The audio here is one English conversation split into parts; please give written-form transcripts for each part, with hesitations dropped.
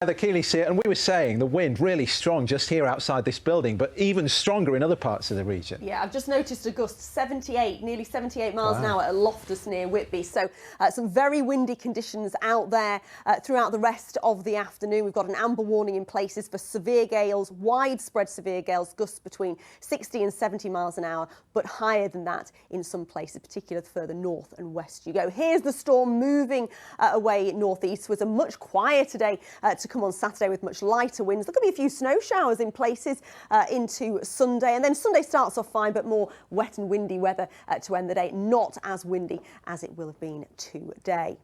The Keeley here, and we were saying the wind really strong just here outside this building, but even stronger in other parts of the region. Yeah, I've just noticed a gust, nearly 78 miles an hour at Loftus near Whitby. So some very windy conditions out there throughout the rest of the afternoon. We've got an amber warning in places for severe gales, widespread severe gales, gusts between 60 and 70 miles an hour, but higher than that in some places, particularly the further north and west you go. Here's the storm moving away northeast. Was a much quieter day to come on Saturday with much lighter winds. There could be a few snow showers in places into Sunday, and then Sunday starts off fine but more wet and windy weather to end the day. Not as windy as it will have been today.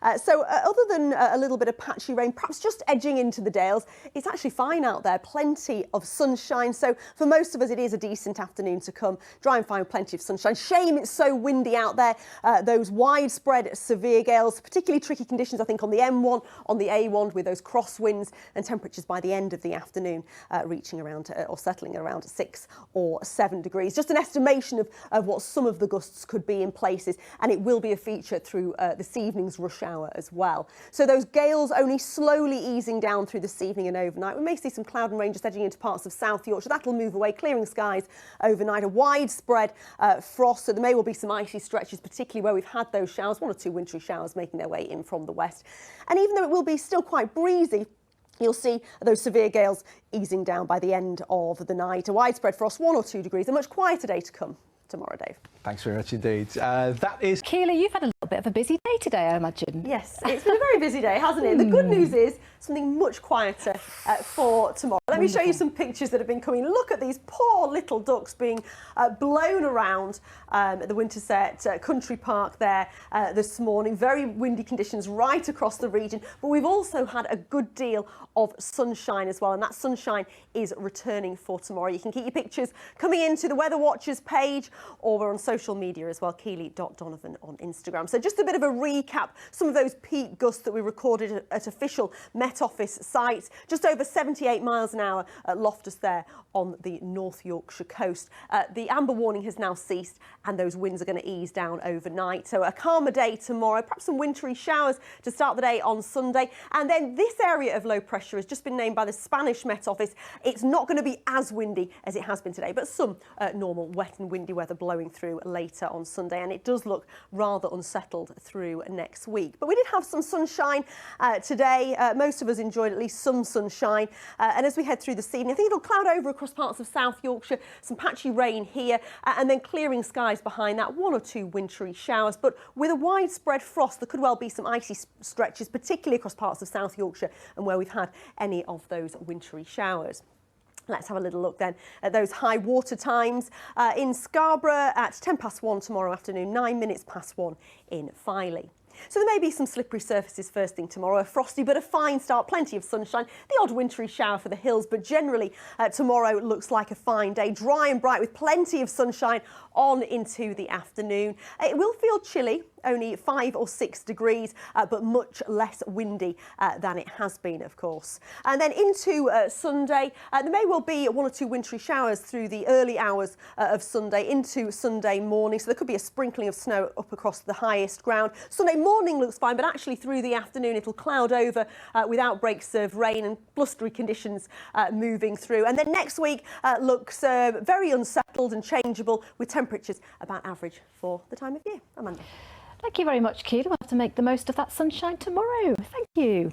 Other than a little bit of patchy rain, perhaps just edging into the Dales, it's actually fine out there. Plenty of sunshine. So for most of us, it is a decent afternoon to come. Dry and fine with plenty of sunshine. Shame it's so windy out there. Those widespread severe gales, particularly tricky conditions, I think, on the M1, on the A1 with those crosswinds, and temperatures by the end of the afternoon reaching around or settling around 6 or 7 degrees. Just an estimation of what some of the gusts could be in places, and it will be a feature through this evening's rush hour as well. So those gales only slowly easing down through this evening and overnight. We may see some cloud and rain just edging into parts of South Yorkshire. That'll move away, clearing skies overnight. A widespread frost, so there may well be some icy stretches, particularly where we've had those showers, 1 or 2 wintry showers making their way in from the west. And even though it will be still quite breezy, you'll see those severe gales easing down by the end of the night. A widespread frost, 1 or 2 degrees. A much quieter day to come tomorrow, Dave. Thanks very much indeed. That is... Keeley, you've had a little bit of a busy day today, I imagine. Yes, it's been a very busy day, hasn't it? The good news is something much quieter for tomorrow. Let me show you some pictures that have been coming. Look at these poor little ducks being blown around at the Winterset Country Park there this morning. Very windy conditions right across the region, but we've also had a good deal of sunshine as well, and that sunshine is returning for tomorrow. You can keep your pictures coming into the Weather Watchers page, or we're on social media as well, Keeley.Donovan on Instagram. So just a bit of a recap, some of those peak gusts that we recorded at official Met Office sites, just over 78 miles an hour at Loftus there on the North Yorkshire coast. The amber warning has now ceased, and those winds are going to ease down overnight. So a calmer day tomorrow, perhaps some wintry showers to start the day on Sunday. And then this area of low pressure has just been named by the Spanish Met Office. It's not going to be as windy as it has been today, but some normal wet and windy weather blowing through later on Sunday, and it does look rather unsettled through next week. But we did have some sunshine today. Most of us enjoyed at least some sunshine, and as we head through this evening, I think it'll cloud over across parts of South Yorkshire, some patchy rain here, and then clearing skies behind that, 1 or 2 wintry showers. But with a widespread frost, there could well be some icy stretches, particularly across parts of South Yorkshire and where we've had any of those wintry showers. Let's have a little look then at those high water times. In Scarborough at 1:10 tomorrow afternoon, 9 minutes past 1 in Filey. So there may be some slippery surfaces first thing tomorrow, a frosty but a fine start, plenty of sunshine, the odd wintry shower for the hills, but generally tomorrow looks like a fine day, dry and bright with plenty of sunshine on into the afternoon. It will feel chilly, only 5 or 6 degrees, but much less windy than it has been, of course. And then into Sunday, there may well be 1 or 2 wintry showers through the early hours of Sunday into Sunday morning, so there could be a sprinkling of snow up across the highest ground. Sunday morning looks fine, but actually through the afternoon it'll cloud over with outbreaks of rain and blustery conditions moving through. And then next week looks very unsettled and changeable, with temperatures about average for the time of year. Amanda. Thank you very much, Keeley. We'll have to make the most of that sunshine tomorrow. Thank you.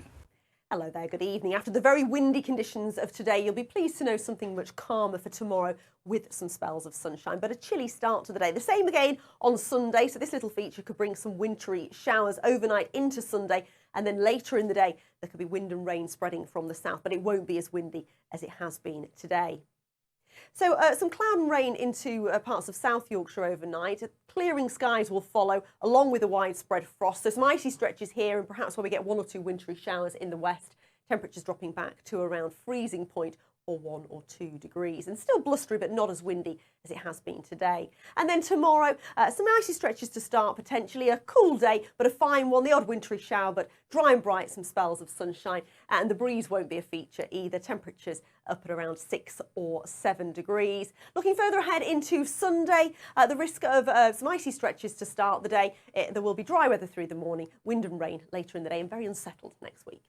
Hello there, good evening. After the very windy conditions of today, you'll be pleased to know something much calmer for tomorrow with some spells of sunshine, but a chilly start to the day. The same again on Sunday, so this little feature could bring some wintry showers overnight into Sunday, and then later in the day there could be wind and rain spreading from the south, but it won't be as windy as it has been today. So some cloud and rain into parts of South Yorkshire overnight. Clearing skies will follow, along with a widespread frost. So some icy stretches here, and perhaps where we get 1 or 2 wintry showers in the west. Temperatures dropping back to around freezing point, or 1 or 2 degrees. And still blustery, but not as windy as it has been today. And then tomorrow, some icy stretches to start, potentially a cool day, but a fine one. The odd wintry shower, but dry and bright, some spells of sunshine. And the breeze won't be a feature either. Temperatures up at around 6 or 7 degrees. Looking further ahead into Sunday, the risk of some icy stretches to start the day. There will be dry weather through the morning, wind and rain later in the day, and very unsettled next week.